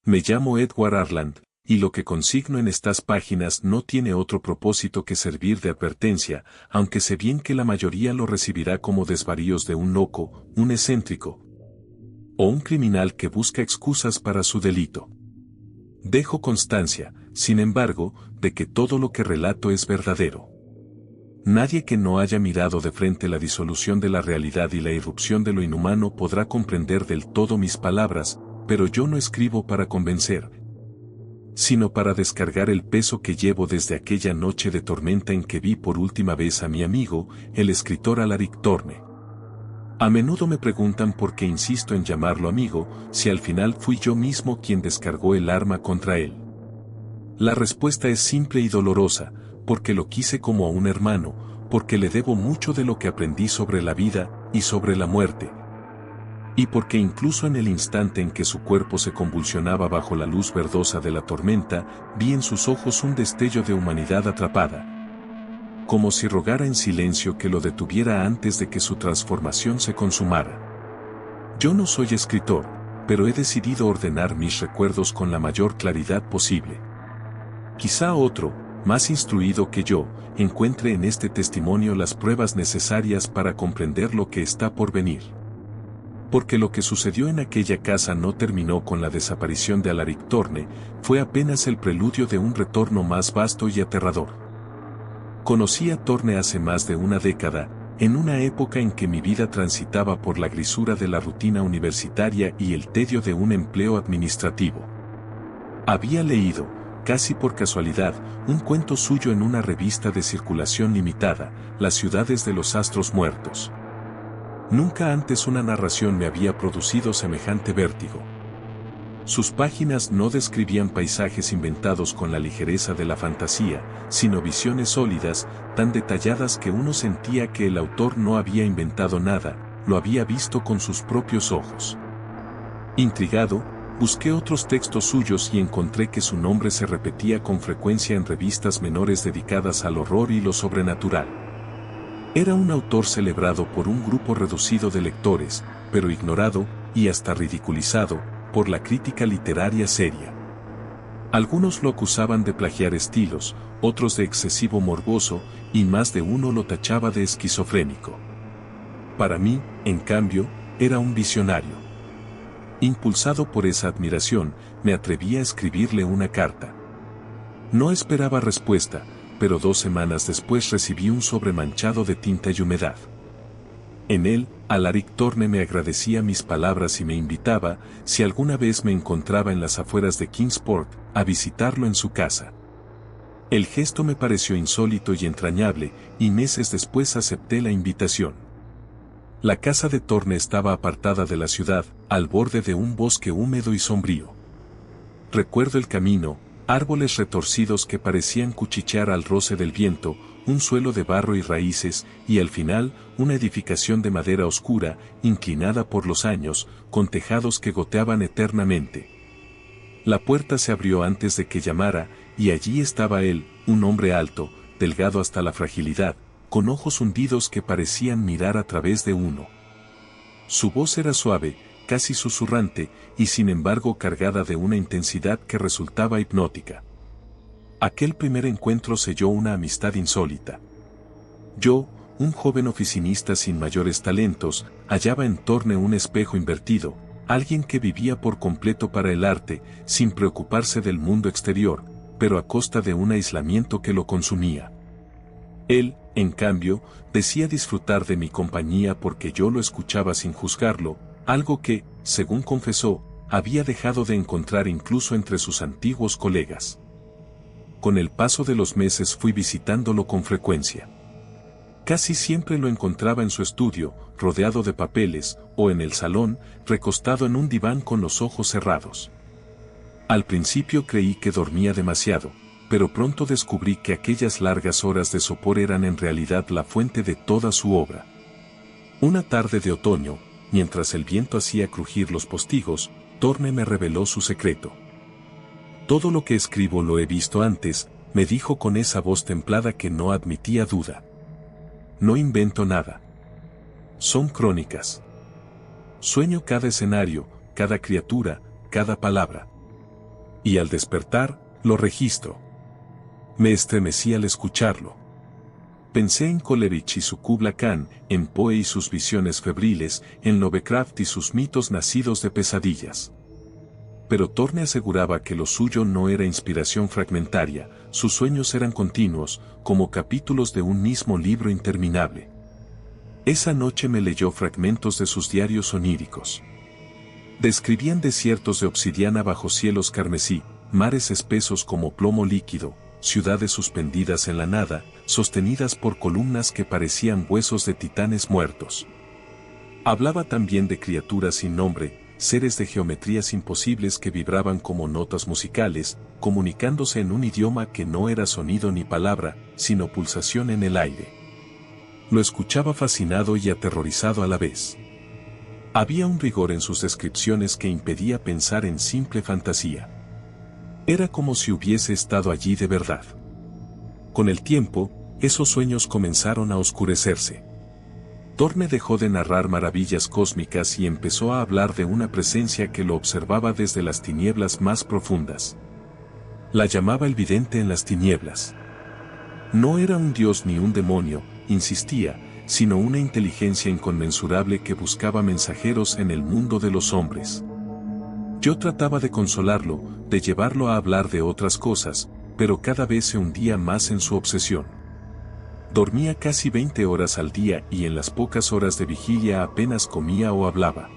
Me llamo Edward Arland, y lo que consigno en estas páginas no tiene otro propósito que servir de advertencia, aunque sé bien que la mayoría lo recibirá como desvaríos de un loco, un excéntrico, o un criminal que busca excusas para su delito. Dejo constancia, sin embargo, de que todo lo que relato es verdadero. Nadie que no haya mirado de frente la disolución de la realidad y la irrupción de lo inhumano podrá comprender del todo mis palabras, pero yo no escribo para convencer, sino para descargar el peso que llevo desde aquella noche de tormenta en que vi por última vez a mi amigo, el escritor Alaric Thorne. A menudo me preguntan por qué insisto en llamarlo amigo, si al final fui yo mismo quien descargó el arma contra él. La respuesta es simple y dolorosa, porque lo quise como a un hermano, porque le debo mucho de lo que aprendí sobre la vida y sobre la muerte, y porque incluso en el instante en que su cuerpo se convulsionaba bajo la luz verdosa de la tormenta, vi en sus ojos un destello de humanidad atrapada, como si rogara en silencio que lo detuviera antes de que su transformación se consumara. Yo no soy escritor, pero he decidido ordenar mis recuerdos con la mayor claridad posible. Quizá otro, más instruido que yo, encuentre en este testimonio las pruebas necesarias para comprender lo que está por venir. Porque lo que sucedió en aquella casa no terminó con la desaparición de Alaric Thorne, fue apenas el preludio de un retorno más vasto y aterrador. Conocí a Thorne hace más de una década, en una época en que mi vida transitaba por la grisura de la rutina universitaria y el tedio de un empleo administrativo. Había leído, casi por casualidad, un cuento suyo en una revista de circulación limitada, Las ciudades de los astros muertos. Nunca antes una narración me había producido semejante vértigo. Sus páginas no describían paisajes inventados con la ligereza de la fantasía, sino visiones sólidas, tan detalladas que uno sentía que el autor no había inventado nada, lo había visto con sus propios ojos. Intrigado, busqué otros textos suyos y encontré que su nombre se repetía con frecuencia en revistas menores dedicadas al horror y lo sobrenatural. Era un autor celebrado por un grupo reducido de lectores, pero ignorado, y hasta ridiculizado, por la crítica literaria seria. Algunos lo acusaban de plagiar estilos, otros de excesivo morboso, y más de uno lo tachaba de esquizofrénico. Para mí, en cambio, era un visionario. Impulsado por esa admiración, me atreví a escribirle una carta. No esperaba respuesta, pero 2 semanas después recibí un sobre manchado de tinta y humedad. En él, Alaric Thorne me agradecía mis palabras y me invitaba, si alguna vez me encontraba en las afueras de Kingsport, a visitarlo en su casa. El gesto me pareció insólito y entrañable, y meses después acepté la invitación. La casa de Thorne estaba apartada de la ciudad, al borde de un bosque húmedo y sombrío. Recuerdo el camino, árboles retorcidos que parecían cuchichear al roce del viento, un suelo de barro y raíces, y al final, una edificación de madera oscura, inclinada por los años, con tejados que goteaban eternamente. La puerta se abrió antes de que llamara, y allí estaba él, un hombre alto, delgado hasta la fragilidad, con ojos hundidos que parecían mirar a través de uno. Su voz era suave, casi susurrante, y sin embargo cargada de una intensidad que resultaba hipnótica. Aquel primer encuentro selló una amistad insólita. Yo, un joven oficinista sin mayores talentos, hallaba en Thorne un espejo invertido, alguien que vivía por completo para el arte, sin preocuparse del mundo exterior, pero a costa de un aislamiento que lo consumía. Él, en cambio, decía disfrutar de mi compañía porque yo lo escuchaba sin juzgarlo, algo que, según confesó, había dejado de encontrar incluso entre sus antiguos colegas. Con el paso de los meses fui visitándolo con frecuencia. Casi siempre lo encontraba en su estudio, rodeado de papeles, o en el salón, recostado en un diván con los ojos cerrados. Al principio creí que dormía demasiado, pero pronto descubrí que aquellas largas horas de sopor eran en realidad la fuente de toda su obra. Una tarde de otoño, mientras el viento hacía crujir los postigos, Thorne me reveló su secreto. Todo lo que escribo lo he visto antes, me dijo con esa voz templada que no admitía duda. No invento nada. Son crónicas. Sueño cada escenario, cada criatura, cada palabra. Y al despertar, lo registro. Me estremecí al escucharlo. Pensé en Coleridge y su Kubla Khan, en Poe y sus visiones febriles, en Lovecraft y sus mitos nacidos de pesadillas. Pero Thorne aseguraba que lo suyo no era inspiración fragmentaria, sus sueños eran continuos, como capítulos de un mismo libro interminable. Esa noche me leyó fragmentos de sus diarios oníricos. Describían desiertos de obsidiana bajo cielos carmesí, mares espesos como plomo líquido, ciudades suspendidas en la nada, sostenidas por columnas que parecían huesos de titanes muertos. Hablaba también de criaturas sin nombre, seres de geometrías imposibles que vibraban como notas musicales, comunicándose en un idioma que no era sonido ni palabra, sino pulsación en el aire. Lo escuchaba fascinado y aterrorizado a la vez. Había un rigor en sus descripciones que impedía pensar en simple fantasía. Era como si hubiese estado allí de verdad. Con el tiempo, esos sueños comenzaron a oscurecerse. Thorne dejó de narrar maravillas cósmicas y empezó a hablar de una presencia que lo observaba desde las tinieblas más profundas. La llamaba el vidente en las tinieblas. No era un dios ni un demonio, insistía, sino una inteligencia inconmensurable que buscaba mensajeros en el mundo de los hombres. Yo trataba de consolarlo, de llevarlo a hablar de otras cosas, pero cada vez se hundía más en su obsesión. Dormía casi 20 horas al día y en las pocas horas de vigilia apenas comía o hablaba.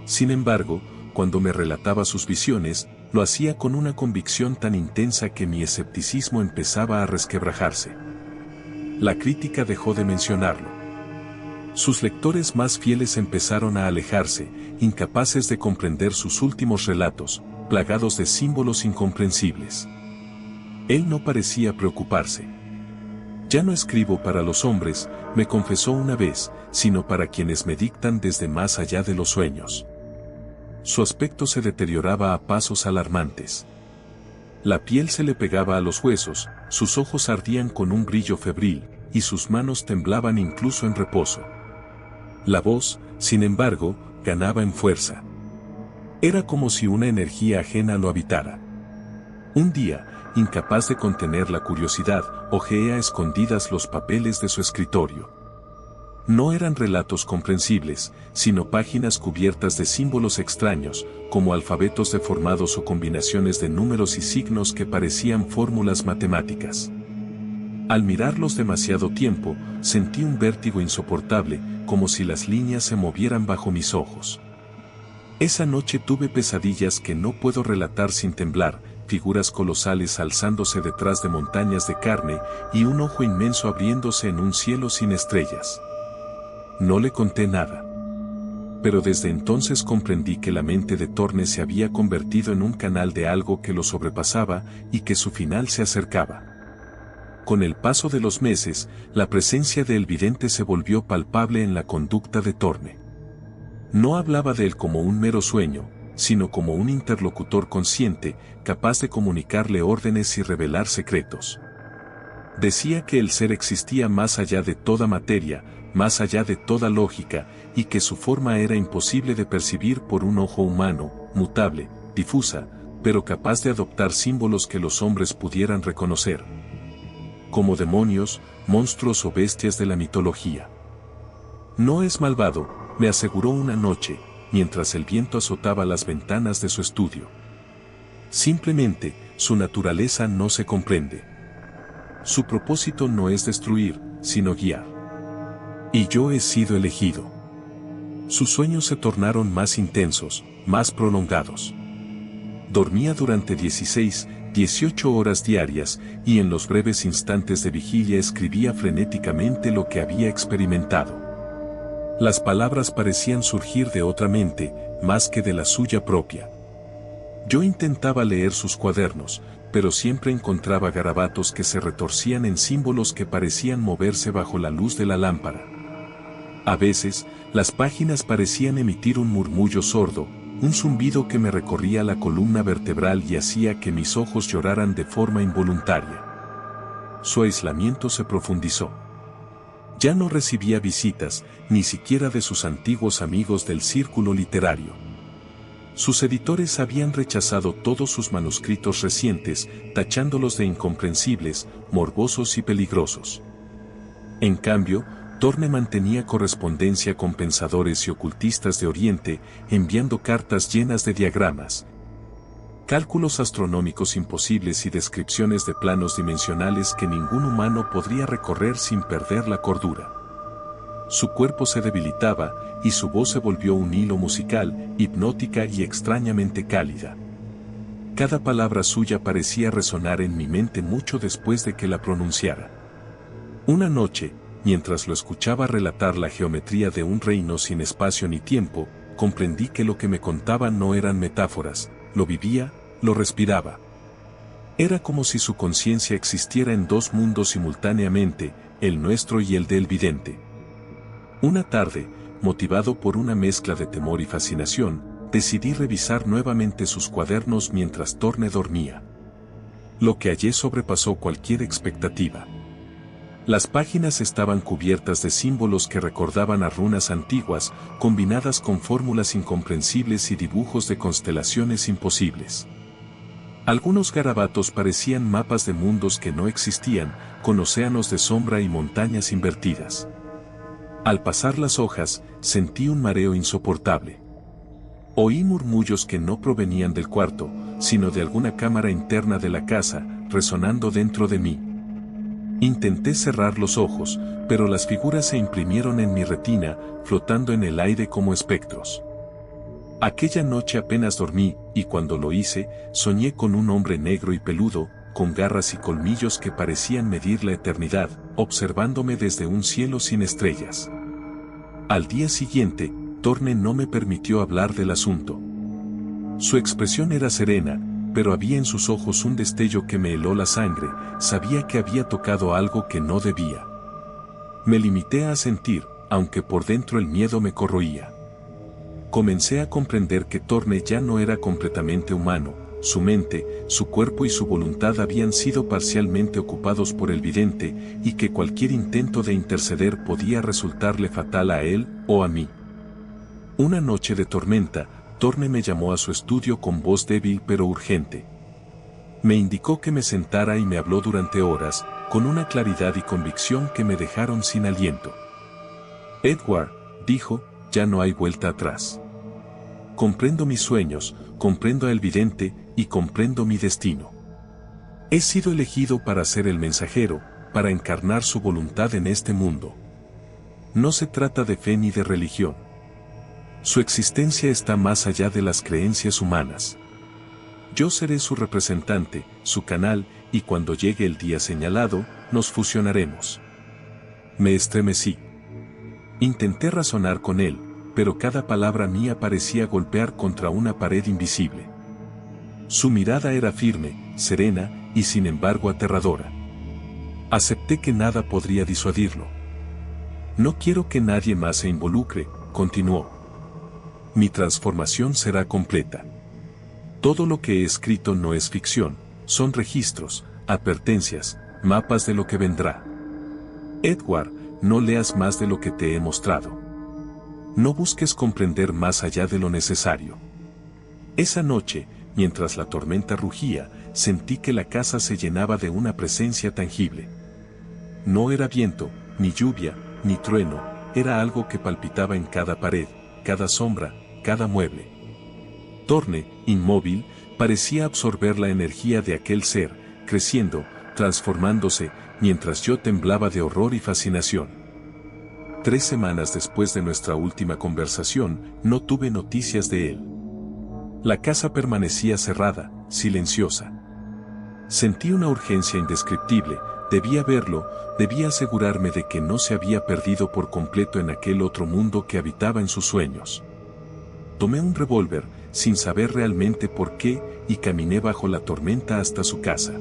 Sin embargo, cuando me relataba sus visiones, lo hacía con una convicción tan intensa que mi escepticismo empezaba a resquebrajarse. La crítica dejó de mencionarlo. Sus lectores más fieles empezaron a alejarse, incapaces de comprender sus últimos relatos, plagados de símbolos incomprensibles. Él no parecía preocuparse. Ya no escribo para los hombres, me confesó una vez, sino para quienes me dictan desde más allá de los sueños. Su aspecto se deterioraba a pasos alarmantes. La piel se le pegaba a los huesos, sus ojos ardían con un brillo febril, y sus manos temblaban incluso en reposo. La voz, sin embargo, ganaba en fuerza. Era como si una energía ajena lo habitara. Un día, incapaz de contener la curiosidad, hojeé a escondidas los papeles de su escritorio. No eran relatos comprensibles, sino páginas cubiertas de símbolos extraños, como alfabetos deformados o combinaciones de números y signos que parecían fórmulas matemáticas. Al mirarlos demasiado tiempo, sentí un vértigo insoportable, como si las líneas se movieran bajo mis ojos. Esa noche tuve pesadillas que no puedo relatar sin temblar, figuras colosales alzándose detrás de montañas de carne y un ojo inmenso abriéndose en un cielo sin estrellas. No le conté nada. Pero desde entonces comprendí que la mente de Thorne se había convertido en un canal de algo que lo sobrepasaba y que su final se acercaba. Con el paso de los meses, la presencia del vidente se volvió palpable en la conducta de Thorne. No hablaba de él como un mero sueño, sino como un interlocutor consciente, capaz de comunicarle órdenes y revelar secretos. Decía que el ser existía más allá de toda materia, más allá de toda lógica, y que su forma era imposible de percibir por un ojo humano, mutable, difusa, pero capaz de adoptar símbolos que los hombres pudieran reconocer. Como demonios, monstruos o bestias de la mitología. No es malvado, me aseguró una noche, mientras el viento azotaba las ventanas de su estudio. Simplemente, su naturaleza no se comprende. Su propósito no es destruir, sino guiar. Y yo he sido elegido. Sus sueños se tornaron más intensos, más prolongados. Dormía durante 18 horas diarias, y en los breves instantes de vigilia escribía frenéticamente lo que había experimentado. Las palabras parecían surgir de otra mente, más que de la suya propia. Yo intentaba leer sus cuadernos, pero siempre encontraba garabatos que se retorcían en símbolos que parecían moverse bajo la luz de la lámpara. A veces, las páginas parecían emitir un murmullo sordo, un zumbido que me recorría la columna vertebral y hacía que mis ojos lloraran de forma involuntaria. Su aislamiento se profundizó. Ya no recibía visitas, ni siquiera de sus antiguos amigos del círculo literario. Sus editores habían rechazado todos sus manuscritos recientes, tachándolos de incomprensibles, morbosos y peligrosos. En cambio, Thorne mantenía correspondencia con pensadores y ocultistas de Oriente, enviando cartas llenas de diagramas, cálculos astronómicos imposibles y descripciones de planos dimensionales que ningún humano podría recorrer sin perder la cordura. Su cuerpo se debilitaba, y su voz se volvió un hilo musical, hipnótica y extrañamente cálida. Cada palabra suya parecía resonar en mi mente mucho después de que la pronunciara. Una noche, mientras lo escuchaba relatar la geometría de un reino sin espacio ni tiempo, comprendí que lo que me contaba no eran metáforas, lo vivía, lo respiraba. Era como si su conciencia existiera en dos mundos simultáneamente, el nuestro y el del vidente. Una tarde, motivado por una mezcla de temor y fascinación, decidí revisar nuevamente sus cuadernos mientras Thorne dormía. Lo que hallé sobrepasó cualquier expectativa. Las páginas estaban cubiertas de símbolos que recordaban a runas antiguas, combinadas con fórmulas incomprensibles y dibujos de constelaciones imposibles. Algunos garabatos parecían mapas de mundos que no existían, con océanos de sombra y montañas invertidas. Al pasar las hojas, sentí un mareo insoportable. Oí murmullos que no provenían del cuarto, sino de alguna cámara interna de la casa, resonando dentro de mí. Intenté cerrar los ojos, pero las figuras se imprimieron en mi retina, flotando en el aire como espectros. Aquella noche apenas dormí, y cuando lo hice, soñé con un hombre negro y peludo, con garras y colmillos que parecían medir la eternidad, observándome desde un cielo sin estrellas. Al día siguiente, Thorne no me permitió hablar del asunto. Su expresión era serena, pero había en sus ojos un destello que me heló la sangre, sabía que había tocado algo que no debía. Me limité a asentir, aunque por dentro el miedo me corroía. Comencé a comprender que Thorne ya no era completamente humano, su mente, su cuerpo y su voluntad habían sido parcialmente ocupados por el vidente, y que cualquier intento de interceder podía resultarle fatal a él o a mí. Una noche de tormenta, Thorne me llamó a su estudio con voz débil pero urgente. Me indicó que me sentara y me habló durante horas, con una claridad y convicción que me dejaron sin aliento. Edward, dijo, ya no hay vuelta atrás. Comprendo mis sueños, comprendo al vidente, y comprendo mi destino. He sido elegido para ser el mensajero, para encarnar su voluntad en este mundo. No se trata de fe ni de religión. Su existencia está más allá de las creencias humanas. Yo seré su representante, su canal, y cuando llegue el día señalado, nos fusionaremos. Me estremecí. Intenté razonar con él, pero cada palabra mía parecía golpear contra una pared invisible. Su mirada era firme, serena, y sin embargo aterradora. Acepté que nada podría disuadirlo. No quiero que nadie más se involucre, continuó. Mi transformación será completa. Todo lo que he escrito no es ficción, son registros, advertencias, mapas de lo que vendrá. Edward, no leas más de lo que te he mostrado. No busques comprender más allá de lo necesario. Esa noche, mientras la tormenta rugía, sentí que la casa se llenaba de una presencia tangible. No era viento, ni lluvia, ni trueno, era algo que palpitaba en cada pared, cada sombra, cada mueble. Thorne, inmóvil, parecía absorber la energía de aquel ser, creciendo, transformándose, mientras yo temblaba de horror y fascinación. 3 semanas después de nuestra última conversación, no tuve noticias de él. La casa permanecía cerrada, silenciosa. Sentí una urgencia indescriptible, debía verlo, debía asegurarme de que no se había perdido por completo en aquel otro mundo que habitaba en sus sueños. Tomé un revólver, sin saber realmente por qué, y caminé bajo la tormenta hasta su casa.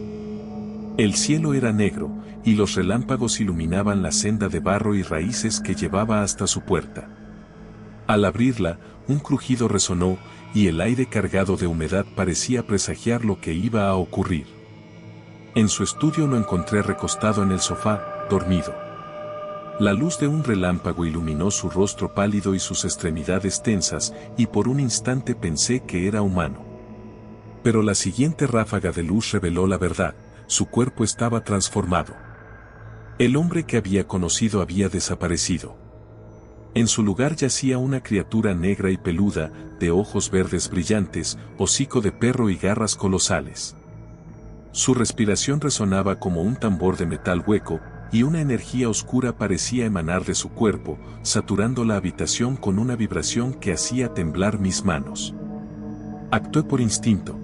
El cielo era negro, y los relámpagos iluminaban la senda de barro y raíces que llevaba hasta su puerta. Al abrirla, un crujido resonó, y el aire cargado de humedad parecía presagiar lo que iba a ocurrir. En su estudio lo encontré recostado en el sofá, dormido. La luz de un relámpago iluminó su rostro pálido y sus extremidades tensas, y por un instante pensé que era humano. Pero la siguiente ráfaga de luz reveló la verdad: su cuerpo estaba transformado. El hombre que había conocido había desaparecido. En su lugar yacía una criatura negra y peluda, de ojos verdes brillantes, hocico de perro y garras colosales. Su respiración resonaba como un tambor de metal hueco, y una energía oscura parecía emanar de su cuerpo, saturando la habitación con una vibración que hacía temblar mis manos. Actué por instinto.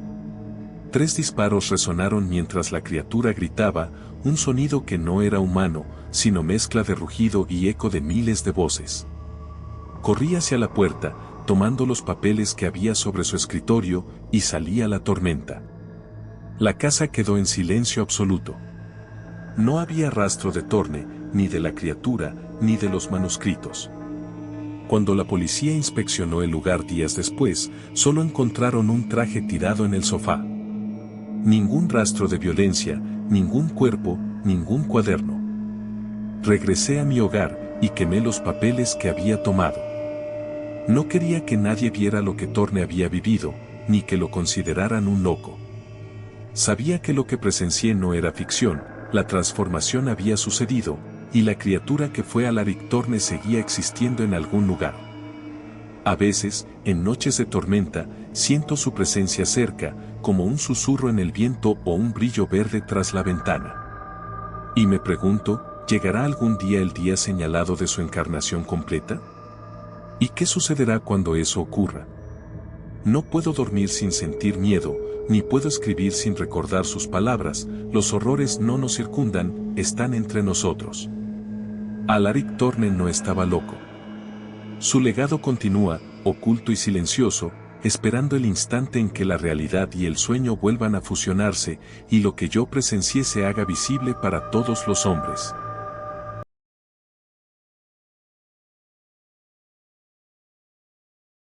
3 disparos resonaron mientras la criatura gritaba, un sonido que no era humano, sino mezcla de rugido y eco de miles de voces. Corrí hacia la puerta, tomando los papeles que había sobre su escritorio, y salí a la tormenta. La casa quedó en silencio absoluto. No había rastro de Thorne, ni de la criatura, ni de los manuscritos. Cuando la policía inspeccionó el lugar días después, solo encontraron un traje tirado en el sofá. Ningún rastro de violencia, ningún cuerpo, ningún cuaderno. Regresé a mi hogar, y quemé los papeles que había tomado. No quería que nadie viera lo que Thorne había vivido, ni que lo consideraran un loco. Sabía que lo que presencié no era ficción, la transformación había sucedido, y la criatura que fue Alaric Thorne seguía existiendo en algún lugar. A veces, en noches de tormenta, siento su presencia cerca, como un susurro en el viento o un brillo verde tras la ventana. Y me pregunto, ¿llegará algún día el día señalado de su encarnación completa? ¿Y qué sucederá cuando eso ocurra? No puedo dormir sin sentir miedo, ni puedo escribir sin recordar sus palabras: los horrores no nos circundan, están entre nosotros. Alaric Thorne no estaba loco. Su legado continúa, oculto y silencioso, esperando el instante en que la realidad y el sueño vuelvan a fusionarse, y lo que yo presencié se haga visible para todos los hombres.